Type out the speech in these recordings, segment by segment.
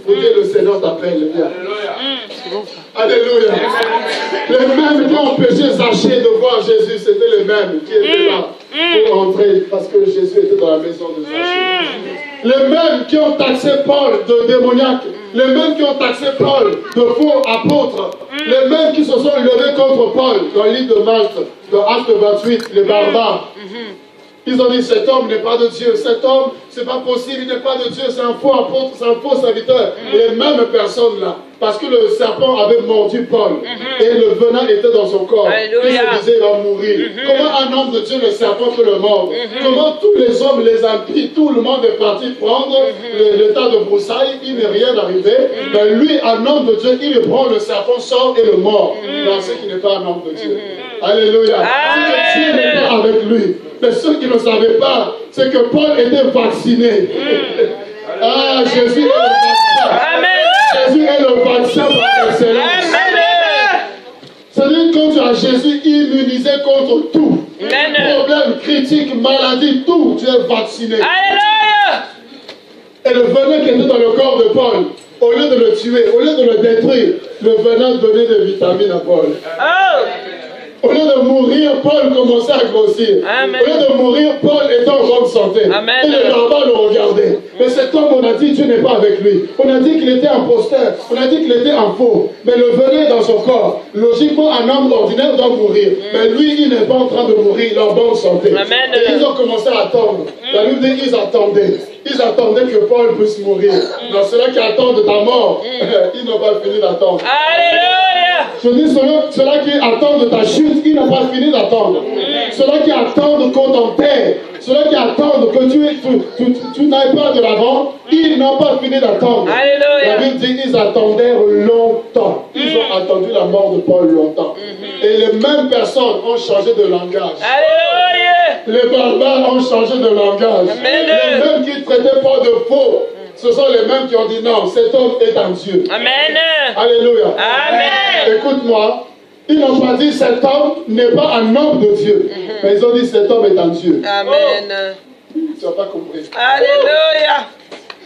Pour dire le Seigneur t'appelle. Alléluia. Les mêmes qui ont empêché Zachée de voir Jésus, c'était les mêmes qui étaient là pour entrer parce que Jésus était dans la maison de Zachée. Les mêmes qui ont taxé Paul de démoniaque, les mêmes qui ont taxé Paul de faux apôtre, les mêmes qui se sont levés contre Paul dans l'île de Malte, dans Acte 28, les barbares. Ils ont dit, cet homme n'est pas de Dieu, cet homme, c'est pas possible, il n'est pas de Dieu, c'est un faux apôtre, c'est un faux serviteur. Les mêmes personnes là, parce que le serpent avait mordu Paul, et le venin était dans son corps. Il se disait, il va mourir. Comment un homme de Dieu, le serpent peut le mordre? Comment tous les hommes, les impies, tout le monde est parti prendre le tas de broussailles, il n'est rien arrivé. Mais lui, un homme de Dieu, il prend le serpent, sort et le mord. Dans ce qui n'est pas un homme de Dieu. Alléluia. Si Dieu n'est pas avec lui. Mais ceux qui ne savaient pas, c'est que Paul était vacciné. Ah, Jésus est le vaccin. Amen. Jésus est le vaccin par excellence. C'est-à-dire quand tu as Jésus immunisé contre tout, problème, critique, maladie, tout, tu es vacciné. Alléluia. Et le venin qui était dans le corps de Paul, au lieu de le tuer, au lieu de le détruire, le venin donnait des vitamines à Paul. Au lieu de mourir, Paul commençait à grossir. Amen. Au lieu de mourir, Paul était en bonne santé. Amen. Et les barbares le regardaient. Mais cet homme, on a dit, Dieu n'est pas avec lui. On a dit qu'il était imposteur. On a dit qu'il était un faux. Mais le venin est dans son corps. Logiquement, un homme ordinaire doit mourir. Mais lui, il n'est pas en train de mourir. Il est en bonne santé. Amen. Et ils ont commencé à attendre. La Bible dit qu'ils attendaient. Ils attendaient que Paul puisse mourir. Dans ceux-là qui attendent ta mort, ils n'ont pas fini d'attendre. Alléluia! Je dis ceux-là qui attendent ta chute, ils n'ont pas fini d'attendre. Ceux-là qui attendent qu'on t'enterre, ceux-là qui attendent que tu n'ailles pas de l'avant, ils n'ont pas fini d'attendre. La Bible dit qu'ils attendèrent longtemps. Ils ont attendu la mort de Paul longtemps. Et les mêmes personnes ont changé de langage. Alléluia! Les barbares ont changé de langage. Amen. Les mêmes qui traitaient Paul de faux, ce sont les mêmes qui ont dit non, cet homme est un Dieu. Amen. Alléluia. Amen. Écoute-moi, ils n'ont pas dit cet homme n'est pas un homme de Dieu, mais ils ont dit cet homme est un Dieu. Amen. Tu n'as pas compris. Alléluia.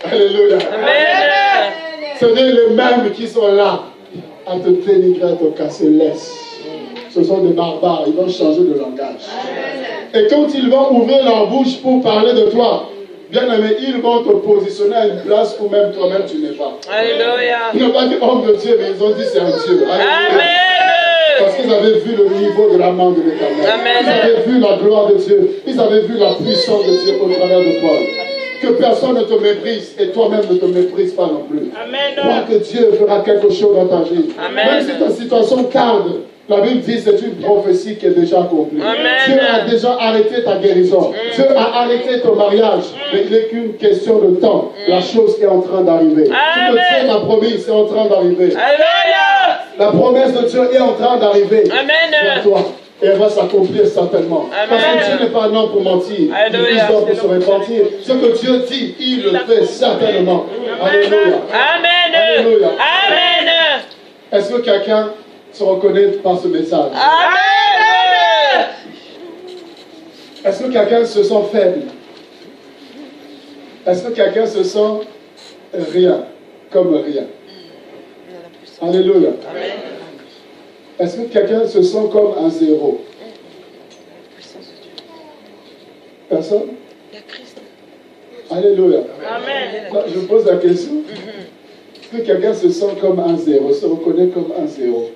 Alléluia. Amen. Ce sont les mêmes qui sont là à te dénigrer, à te casser l'ès. Ce sont des barbares, ils vont changer de langage. Et quand ils vont ouvrir leur bouche pour parler de toi, bien aimé, ils vont te positionner à une place où même toi-même tu n'es pas. Alléluia. Ils n'ont pas dit homme de Dieu, mais ils ont dit c'est un Dieu. Amen. Parce qu'ils avaient vu le niveau de la main de l'Éternel. Ils avaient vu la gloire de Dieu. Ils avaient vu la puissance de Dieu au travers de Paul. Que personne ne te méprise et toi-même ne te méprise pas non plus. Amen. Crois que Dieu fera quelque chose dans ta vie. Amen. Même si ta situation tarde, la Bible dit que c'est une prophétie qui est déjà accomplie. Amen. Dieu a déjà arrêté ta guérison. Dieu a arrêté ton mariage. Mais il n'est qu'une question de temps. La chose est en train d'arriver. Ce que Dieu t'a promis, c'est en train d'arriver. La promesse de Dieu est en train d'arriver vers toi. Et elle va s'accomplir certainement. Amen. Parce que Dieu n'est pas un homme pour mentir. Il pour se repentir. Ce que Dieu dit, il le fait certainement. Alléluia. Amen. Alléluia. Amen. Est-ce que quelqu'un se reconnaît par ce message? Amen. Est-ce que quelqu'un se sent faible? Est-ce que quelqu'un se sent rien, comme rien? Alléluia. Amen. Est-ce que quelqu'un se sent comme un zéro? Personne? Alléluia. Amen. Je pose la question. Est-ce que quelqu'un se sent comme un zéro, se reconnaît comme un zéro?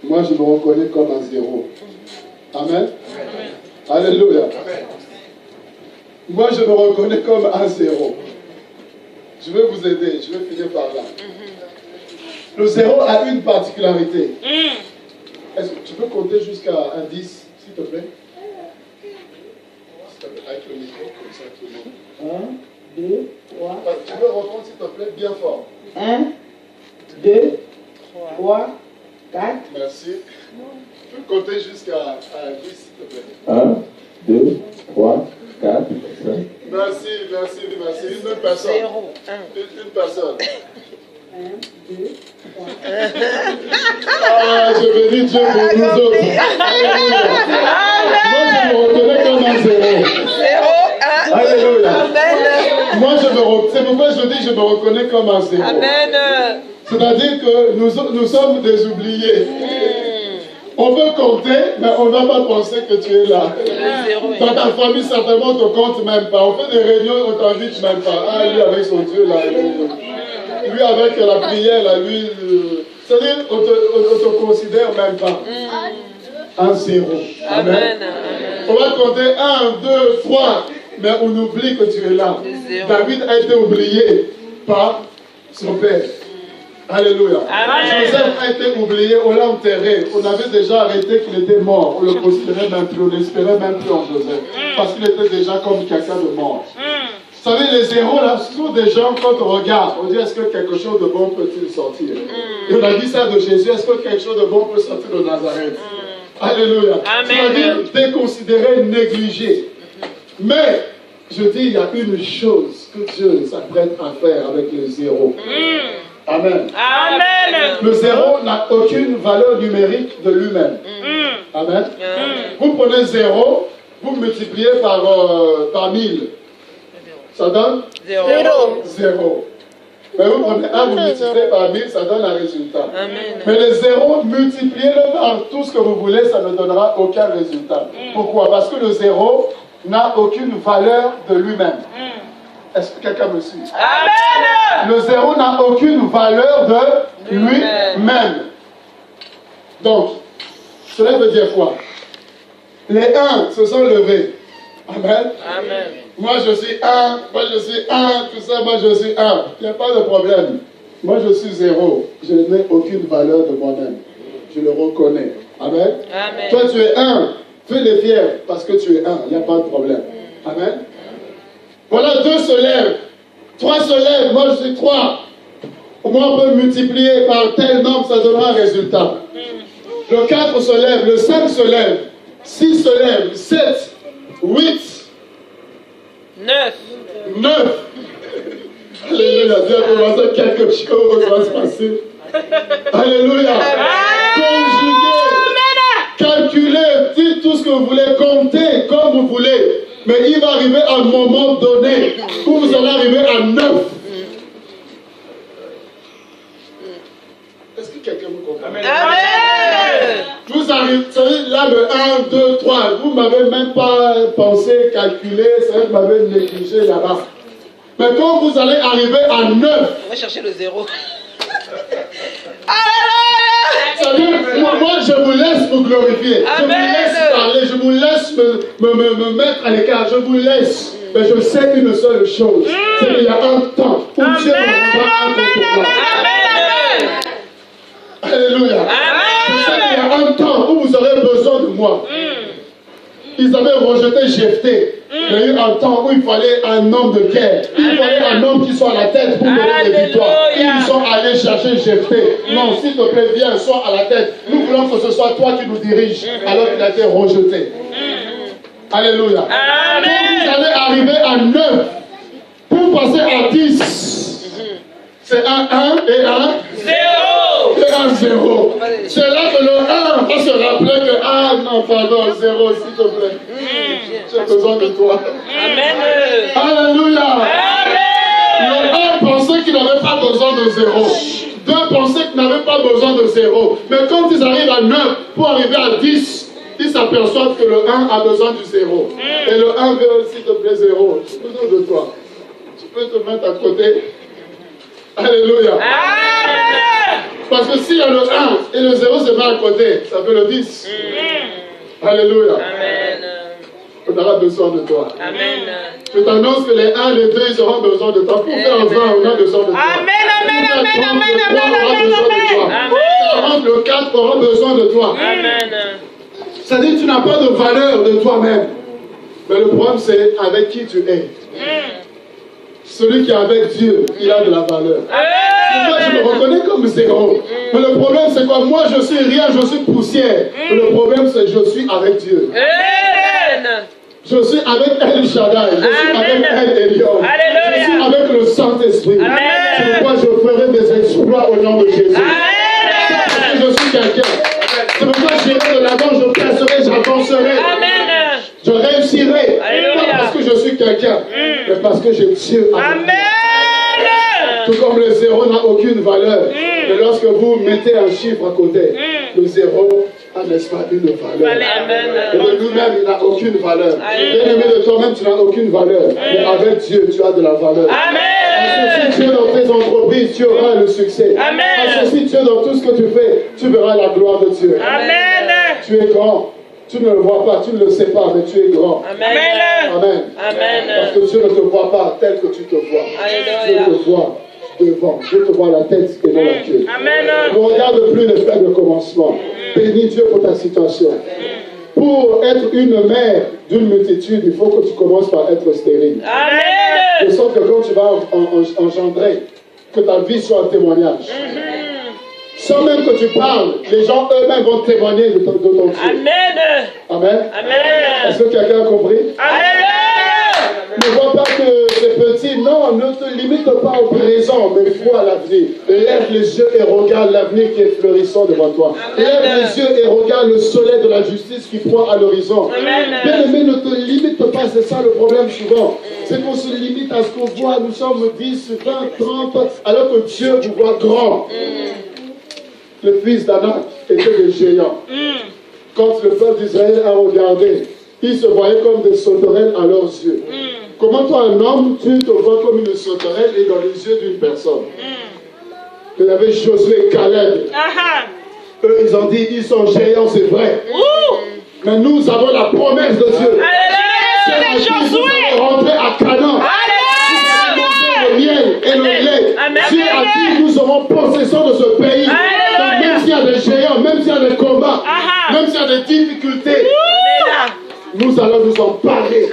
Moi, je me reconnais comme un zéro. Amen. Alléluia. Moi, je me reconnais comme un zéro. Je vais vous aider, je vais finir par là. Le zéro a une particularité. Est-ce que tu peux compter jusqu'à un 10, s'il te plaît? Avec le micro, comme ça, tout le monde. 1, 2, 3. Tu peux reprendre, s'il te plaît, bien fort. 1, 2, 3, 4. Merci. Tu peux compter jusqu'à 10, s'il te plaît. 1, 2, 3, 4, 5. Merci. Une autre personne. 0, 1. Une personne. 1, 2, 3. Ah, je bénis Dieu pour nous autres. Moi, je me reconnais comme un zéro. 0, 1. Alléluia. Moi, je c'est pourquoi je dis je me reconnais comme un zéro. Amen. C'est-à-dire que nous sommes des oubliés. On peut compter, mais on ne va pas penser que tu es là. Dans ta famille, certainement, on ne te compte même pas. On fait des réunions, on ne t'invite même pas. Ah, lui avec son Dieu, là. Lui avec la prière, là, lui. C'est-à-dire, on ne te considère même pas. Un zéro. Amen. On va compter 1, 2, 3, mais on oublie que tu es là. David a été oublié par son père. Alléluia. Joseph a été oublié, on l'a enterré. On avait déjà arrêté qu'il était mort. On le considérait même plus, on n'espérait même plus en Joseph. Parce qu'il était déjà comme quelqu'un de mort. Vous savez, les zéros là, ce sont des gens, quand on regarde, on dit est-ce que quelque chose de bon peut-il sortir? Et on a dit ça de Jésus, est-ce que quelque chose de bon peut sortir de Nazareth? Alléluia. C'est-à-dire déconsidéré, négligé. Mais, je dis, il y a une chose que Dieu s'apprête à faire avec les zéros. Amen. Amen. Le zéro n'a aucune valeur numérique de lui-même. Amen. Vous prenez 0, vous multipliez par 1000. Ça donne 0. Mais vous prenez 1, vous multipliez par 1000, ça donne un résultat. Amen. Mais les zéros, multipliez-le par tout ce que vous voulez, ça ne donnera aucun résultat. Pourquoi? Parce que le zéro n'a aucune valeur de lui-même. Est-ce que quelqu'un me suit? Amen. Le zéro n'a aucune valeur de lui-même. Donc, cela veut dire quoi? Les 1 se sont levés. Amen. Amen. Moi je suis 1, moi je suis 1, tout ça, moi je suis 1. Il n'y a pas de problème. Moi je suis 0. Je n'ai aucune valeur de moi-même. Je le reconnais. Amen. Amen. Toi tu es 1. Fais-les fiers parce que tu es 1. Il n'y a pas de problème. Amen. Voilà, 2 se lèvent. 3 se lèvent. Moi je suis 3. Moi on peut multiplier par tel nombre, ça donnera un résultat. Le 4 se lève. Le 5 se lève. 6 se lève. 7. 8. 9. Alléluia. Dieu a commencé quelque chose va se passer. Alléluia. Conjuguer, calculer, dites tout ce que vous voulez, compter comme vous voulez. Mais il va arriver à un moment donné où vous allez arriver à 9. Est-ce que quelqu'un vous comprend? Amen. Vous arrivez là le 1, 2, 3. Vous ne m'avez même pas pensé, calculé, vous m'avez négligé là-bas. Mais quand vous allez arriver à 9, on va chercher le 0. moi je vous laisse vous glorifier. Amen. Je vous laisse parler, je vous laisse me mettre à l'écart. Je vous laisse. Mais je sais une seule chose. C'est qu'il y a un temps où Dieu me rendra incontournable. Alléluia. Je sais qu'il y a un temps où vous aurez besoin de moi. Ils avaient rejeté Jephthé. Il y a eu un temps où il fallait un homme de guerre. Il fallait un homme qui soit à la tête pour donner des victoires. Ils sont allés chercher Jephthé. Non, s'il te plaît, viens, sois à la tête. Nous voulons que ce soit toi qui nous diriges. Alors qu'il a été rejeté. Alléluia. Amen. Quand vous allez arriver à 9, pour passer à 10, c'est un 1 et un 0. C'est un 0. C'est là que le 1 va se rappeler que, ah non, pardon, 0, s'il te plaît. J'ai besoin de toi. Amen. Alléluia. Le 1 pensait qu'il n'avait pas besoin de 0. 2 pensaient qu'il n'avait pas besoin de 0. Mais quand ils arrivent à 9, pour arriver à 10, ils s'aperçoivent que le 1 a besoin du 0. Et le 1 veut, s'il te plaît, 0. J'ai besoin de toi. Tu peux te mettre à côté. Alléluia. Amen. Parce que s'il y a le 1 et le 0 se met à côté, ça fait le 10. Alléluia. Amen. On aura besoin de toi. Amen. Je t'annonce que les 1 et les 2, ils auront besoin de toi. Pour faire 20, on a besoin de toi. Le 4 aura besoin de toi. Amen. C'est-à-dire que tu n'as pas de valeur de toi-même. Mais le problème, c'est avec qui tu es. Celui qui est avec Dieu, il a de la valeur. Moi, je me reconnais comme 0. Mais le problème, c'est quoi? Moi, je suis rien, je suis poussière. Mais le problème, c'est que je suis avec Dieu. Je suis avec El Shaddai. Je suis avec El Elyon. Je suis avec le Saint-Esprit. C'est pourquoi je ferai des exploits au nom de Jésus. Parce que je suis quelqu'un. C'est pourquoi j'irai de l'avant, je passerai, j'avancerai. Je réussirai. Pas parce que je suis quelqu'un, mais mais parce que j'ai Dieu avec moi. Tout comme le zéro n'a aucune valeur. Mais lorsque vous mettez un chiffre à côté, le zéro a, n'est-ce pas, une valeur. Et de nous-mêmes, il n'a aucune valeur. Bien-aimé de toi-même, tu n'as aucune valeur. Mais avec Dieu, tu as de la valeur. Associe Dieu dans tes entreprises, tu auras le succès. Associe Dieu dans tout ce que tu fais, tu verras la gloire de Dieu. Tu es grand. Tu ne le vois pas, tu ne le sais pas, mais tu es grand. Amen. Parce que Dieu ne te voit pas tel que tu te vois. Dieu te voit devant. Dieu te voit la tête et non la queue. Ne regarde plus les faits de commencement. Bénis Dieu pour ta situation. Pour être une mère d'une multitude, il faut que tu commences par être stérile. De sorte que quand tu vas engendrer, que ta vie soit un témoignage. Sans même que tu parles, les gens eux-mêmes vont témoigner de ton Dieu. Amen. Est-ce que quelqu'un a compris? Ne vois pas que c'est petit. Non, ne te limite pas au présent, mais vois l'avenir. Lève les yeux et regarde l'avenir qui est florissant devant toi. Lève les yeux et regarde le soleil de la justice qui pointe à l'horizon. Bien-aimé, ne te limite pas, c'est ça le problème souvent. C'est qu'on se limite à ce qu'on voit. Nous sommes 10, 20, 30, alors que Dieu vous voit grand. Le fils d'Anak était des géants. Quand le peuple d'Israël a regardé, ils se voyaient comme des sauterelles à leurs yeux. Comment toi, un homme, tu te vois comme une sauterelle et dans les yeux d'une personne? Il y avait Josué et Caleb. Eux, ils ont dit, ils sont géants, c'est vrai. Mais nous avons la promesse de Dieu. C'est Josué. Rentrer à Canaan. Le miel et le lait. Dieu a dit, nous aurons possession de ce pays. Donc, même s'il y a des géants, même s'il y a des combats, même s'il y a des difficultés, nous allons nous en parler.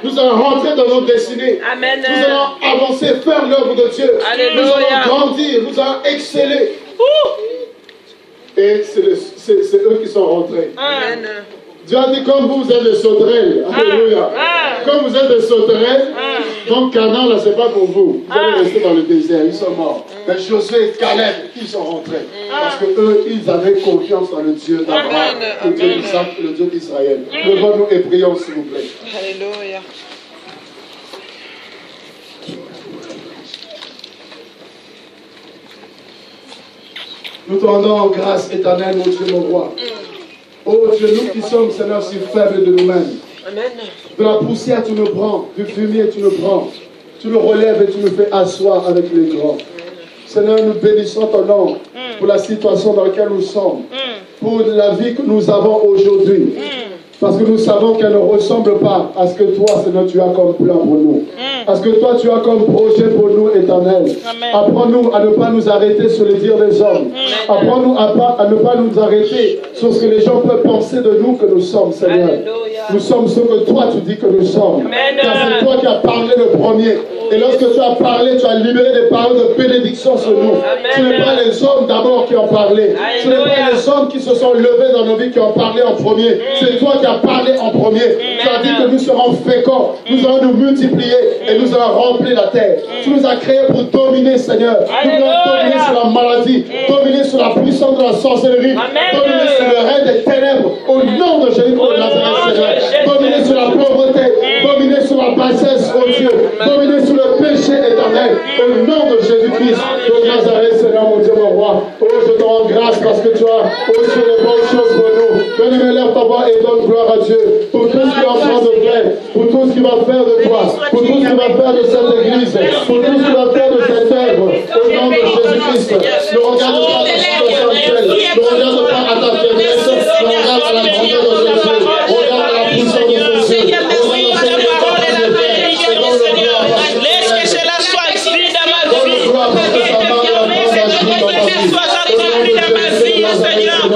Nous allons rentrer dans nos destinées. Nous allons avancer, faire l'œuvre de Dieu. Nous allons grandir, nous allons exceller. Et c'est eux qui sont rentrés. Dieu a dit, comme vous êtes des sauterelles, alléluia. Comme vous êtes des sauterelles, donc Canaan, là, c'est pas pour vous. Vous allez rester dans le désert, ils sont morts. Mais Josué et Caleb, ils sont rentrés. Parce que eux, ils avaient confiance dans le Dieu d'Abraham, le Dieu d'Isaac, le Dieu d'Israël. Levons-nous et prions, s'il vous plaît. Alléluia. Nous te rendons grâce éternelle, mon Dieu, mon roi. Oh Dieu, nous qui sommes, Seigneur, si faibles de nous-mêmes. De la poussière, tu nous prends. Du fumier, tu nous prends. Tu nous relèves et tu nous fais asseoir avec les grands. Seigneur, nous bénissons ton nom pour la situation dans laquelle nous sommes. Pour la vie que nous avons aujourd'hui. Parce que nous savons qu'elle ne ressemble pas à ce que toi, Seigneur, tu as comme plan pour nous. À ce que toi, tu as comme projet pour nous, éternel. Apprends-nous à ne pas nous arrêter sur les dires des hommes. Apprends-nous à ne pas nous arrêter sur ce que les gens peuvent penser de nous que nous sommes, Seigneur. Nous sommes ce que toi, tu dis que nous sommes. Car c'est toi qui as parlé le premier. Et lorsque tu as parlé, tu as libéré des paroles de bénédiction sur nous. Ce n'est pas les hommes d'abord qui ont parlé. Ce n'est pas les hommes qui se sont levés dans nos vies qui ont parlé en premier. C'est toi qui as parlé en premier. Tu as dit que nous serons féconds. Nous allons nous multiplier et nous allons remplir la terre. Tu nous as créés pour dominer, Seigneur. Nous allons dominer sur la maladie, dominer sur la puissance de la sorcellerie, dominer sur le règne des ténèbres. Au nom de Jésus de Nazareth, Seigneur. Dominer sur la pauvreté, dominer sur la bassesse, oh Dieu. Dominer sur le péché éternel. Au nom de Jésus-Christ de Nazareth, Seigneur, mon Dieu, mon roi. Oh, je te rends grâce parce que tu as aussi de bonnes choses pour nous. Venez, lève ta voix et donne gloire à Dieu pour tout ce qu'il est en train de faire, pour tout ce qu'il va faire de toi, pour tout ce qu'il va faire de cette église, pour tout ce qu'il va faire de cette œuvre. Au nom de Jésus-Christ, ne regarde pas ta situation actuelle, ne regarde pas à ta faiblesse, ne regarde à la grandeur de ce Dieu, regarde à la puissance de ce Dieu. Laisse que cela soit écrit dans ma vie. Sois accompli dans ma vie, Seigneur. Oh,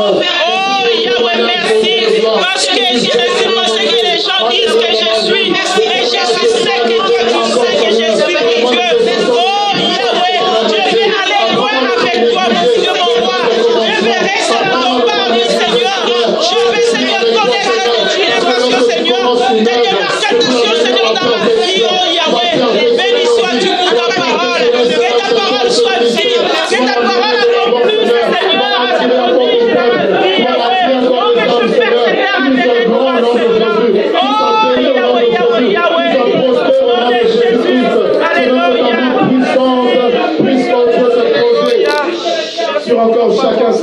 Yahweh, merci. Parce que je ne suis pas ce que les gens disent que je suis. Et je suis ce que toi tu sais que je suis, mon Dieu. Oh, Yahweh, je vais aller loin avec toi,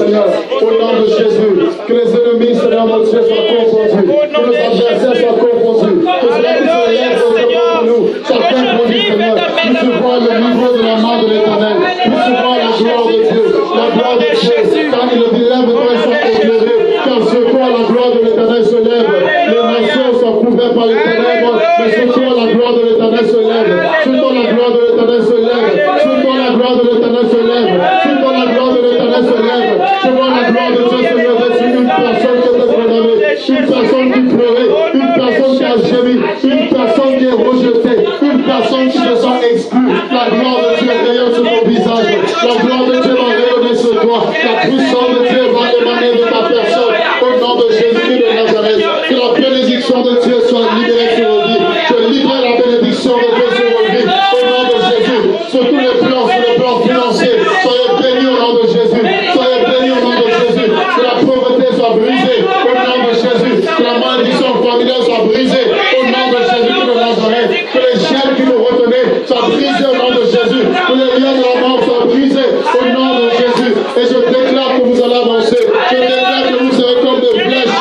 Seigneur, au nom de Jésus. Que les ennemis, Seigneur, mon Dieu, soient confondus. Que nos adversaires soient confondus. Que cela qui se lève contre nous soit confondu, Seigneur. Puisse voir le niveau de la main de l'Éternel. Puisse voir la gloire de Dieu. La gloire de Dieu. Car il dit, lève-toi et sois éclairé. Car ce quoi la gloire de l'Éternel se lève. Les nations sont couvertes par les ténèbres. Mais ce quoi la gloire de l'Éternel se lève. Ce quoi la gloire de l'Éternel se lève. Ce quoi la gloire de l'Éternel se lève. Ce quoi la gloire de l'Éternel se lève. Je vois la gloire de Dieu se lever sur une personne qui était condamnée. Une personne qui pleurait. Une personne qui a gémi. Une personne qui est rejetée. Une personne qui se sent exclue. La gloire de Dieu est derrière sur ton visage. La gloire de Dieu va rayonner sur toi. La puissance de Dieu va émaner de ta personne. Au nom de Jésus de Nazareth. Que la bénédiction de Dieu soit libérée sur vos vies. Je libère la bénédiction de Dieu sur vos vies. Au nom de Jésus. Sur tous les plans, sur le plan financier. Soyez bénis au nom de Jésus. Soyez bénis au nom de Jésus. Que la pauvreté soit brisée. Au nom de Jésus. Que la malédiction familiale soit brisée. Au nom de Jésus de Nazareth. Que les chaînes qui nous retenaient soient brisées au nom de Jésus. Que les liens de la mort soient brisés au nom de Jésus. Et je déclare que vous allez avancer. Je déclare que vous serez comme des flèches.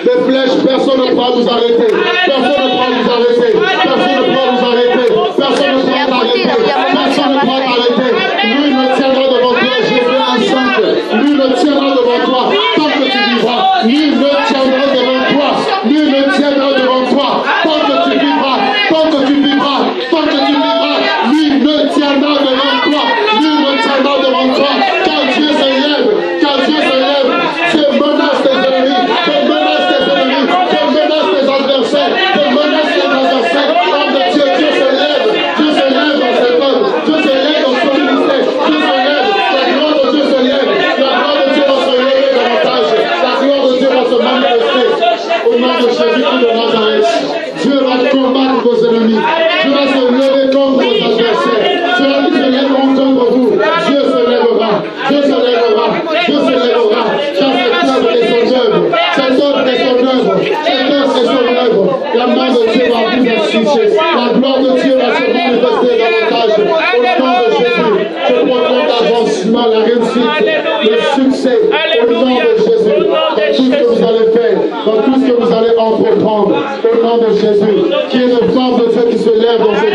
Des flèches, personne ne pourra vous arrêter. Personne ne pourra vous arrêter. Personne ne pourra vous arrêter. Personne ne pourra t'arrêter. Personne ne pourra t'arrêter. Lui ne tiendra devant toi, Jésus enceinte. Lui ne tiendra devant toi tant que tu vivras. Lui ne tiendra devant toi. Lui ne tiendra devant toi tant que tu vivras. Tant que tu vivras. Tant que tu vivras. Lui ne tiendra devant toi. Lui ne tiendra devant toi. Car Dieu se lève. Car Dieu se lève. Je menace tes ennemis. Je menace tes ennemis. Je menace tes adversaires. Je menace tes adversaires. Homme de Dieu, Dieu se lève. Dieu se lève dans cet homme. Dieu se lève dans son ministère. Dieu se lève. La gloire de Dieu se lève. La gloire de Dieu va se lever davantage. La gloire de Dieu va se manifester. Au nom de Jésus de Nazareth. Dieu va combattre vos ennemis. Dieu va se lever contre vos adversaires. Ceux qui se lèveront contre vous. Dieu se lèvera. Dieu se lèvera. Dieu se lèvera. Car cette œuvre est son œuvre. Cette œuvre est son œuvre. Cette œuvre est son œuvre. La main de Dieu va vous afficher. La gloire de Dieu va se manifester davantage. Au nom de Jésus, je proclame l'avancement, la réussite, le succès. Au nom de Jésus, dans tout ce que vous allez faire, dans tout ce que vous allez entreprendre. Au nom de Jésus, qui est le femme de Dieu qui se lève dans ce